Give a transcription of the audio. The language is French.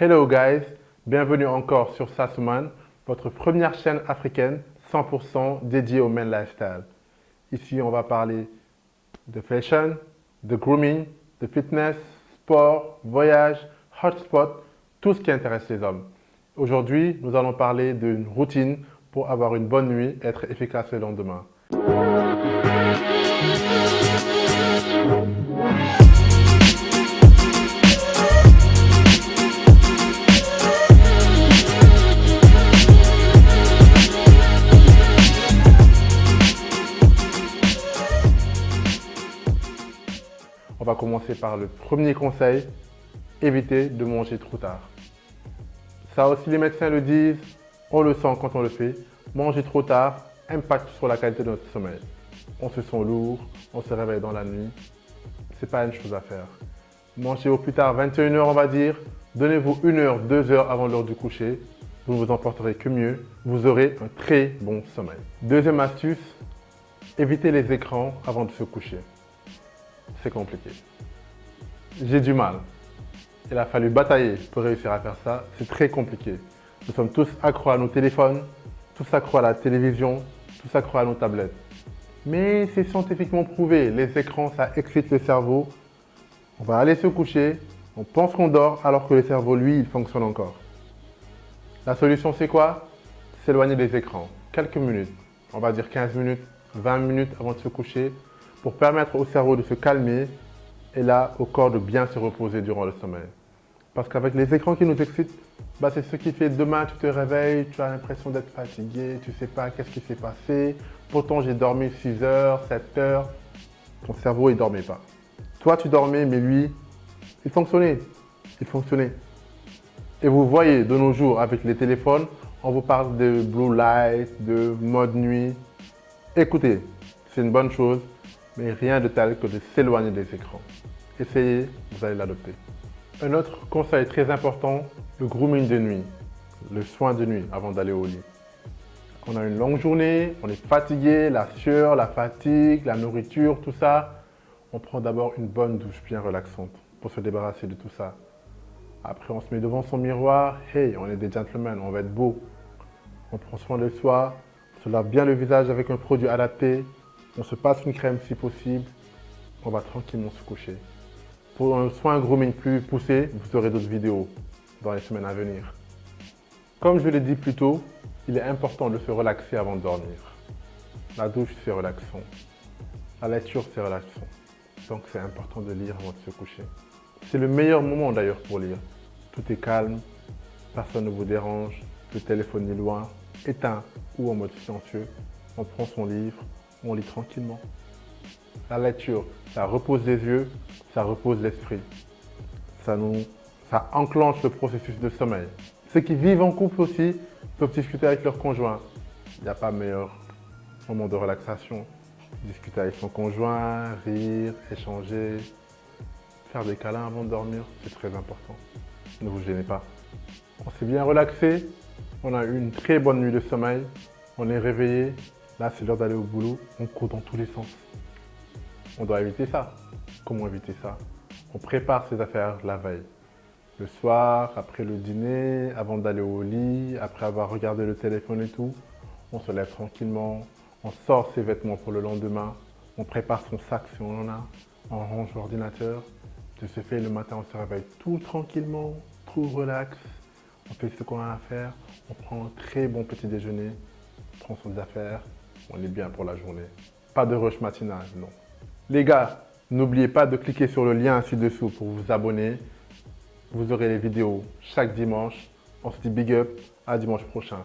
Hello guys, bienvenue encore sur Sasuman, votre première chaîne africaine 100% dédiée au men lifestyle. Ici, on va parler de fashion, de grooming, de fitness, sport, voyage, hotspot, tout ce qui intéresse les hommes. Aujourd'hui, nous allons parler d'une routine pour avoir une bonne nuit et être efficace le lendemain. On va commencer par le premier conseil, éviter de manger trop tard. Ça aussi, les médecins le disent, on le sent quand on le fait. Manger trop tard impacte sur la qualité de notre sommeil. On se sent lourd, on se réveille dans la nuit. C'est pas une chose à faire. Mangez au plus tard 21 h, on va dire. Donnez-vous 1 heure, 2 heures avant l'heure du coucher. Vous ne vous emporterez que mieux. Vous aurez un très bon sommeil. Deuxième astuce, évitez les écrans avant de se coucher. C'est compliqué. J'ai du mal. Il a fallu batailler pour réussir à faire ça. C'est très compliqué. Nous sommes tous accros à nos téléphones, tous accros à la télévision, tous accros à nos tablettes. Mais c'est scientifiquement prouvé. Les écrans, ça excite le cerveau. On va aller se coucher. On pense qu'on dort alors que le cerveau, lui, il fonctionne encore. La solution, c'est quoi? S'éloigner des écrans. Quelques minutes. On va dire 15 minutes, 20 minutes avant de se coucher, pour permettre au cerveau de se calmer et là, au corps de bien se reposer durant le sommeil. Parce qu'avec les écrans qui nous excitent, c'est ce qui fait demain, tu te réveilles, tu as l'impression d'être fatigué, tu ne sais pas qu'est-ce qui s'est passé. Pourtant, j'ai dormi 6 heures, 7 heures. Ton cerveau, il ne dormait pas. Toi, tu dormais, mais lui, il fonctionnait. Il fonctionnait. Et vous voyez, de nos jours, avec les téléphones, on vous parle de blue light, de mode nuit. Écoutez, c'est une bonne chose, mais rien de tel que de s'éloigner des écrans. Essayez, vous allez l'adopter. Un autre conseil très important, le grooming de nuit, le soin de nuit avant d'aller au lit. On a une longue journée, on est fatigué, la sueur, la fatigue, la nourriture, tout ça. On prend d'abord une bonne douche bien relaxante pour se débarrasser de tout ça. Après, on se met devant son miroir. Hey, on est des gentlemen, on va être beau. On prend soin de soi, on se lave bien le visage avec un produit adapté. On se passe une crème si possible. On va tranquillement se coucher. Pour un soin grooming plus poussé, vous aurez d'autres vidéos dans les semaines à venir. Comme je l'ai dit plus tôt, il est important de se relaxer avant de dormir. La douche, c'est relaxant. La lecture, c'est relaxant. Donc, c'est important de lire avant de se coucher. C'est le meilleur moment d'ailleurs pour lire. Tout est calme, personne ne vous dérange, le téléphone est loin, éteint ou en mode silencieux. On prend son livre, on lit tranquillement. La lecture, ça repose les yeux, ça repose l'esprit. Ça enclenche le processus de sommeil. Ceux qui vivent en couple aussi peuvent discuter avec leur conjoint. Il n'y a pas meilleur moment de relaxation. Discuter avec son conjoint, rire, échanger, faire des câlins avant de dormir, c'est très important. Ne vous gênez pas. On s'est bien relaxé, on a eu une très bonne nuit de sommeil, on est réveillé. Là, c'est l'heure d'aller au boulot, on court dans tous les sens. On doit éviter ça. Comment éviter ça? On prépare ses affaires la veille. Le soir, après le dîner, avant d'aller au lit, après avoir regardé le téléphone et tout, on se lève tranquillement, on sort ses vêtements pour le lendemain, on prépare son sac si on en a, on range l'ordinateur. De ce fait, le matin, on se réveille tout tranquillement, tout relax, on fait ce qu'on a à faire, on prend un très bon petit déjeuner, on prend ses affaires, on est bien pour la journée. Pas de rush matinal, non. Les gars, n'oubliez pas de cliquer sur le lien ci-dessous pour vous abonner. Vous aurez les vidéos chaque dimanche. On se dit big up, à dimanche prochain.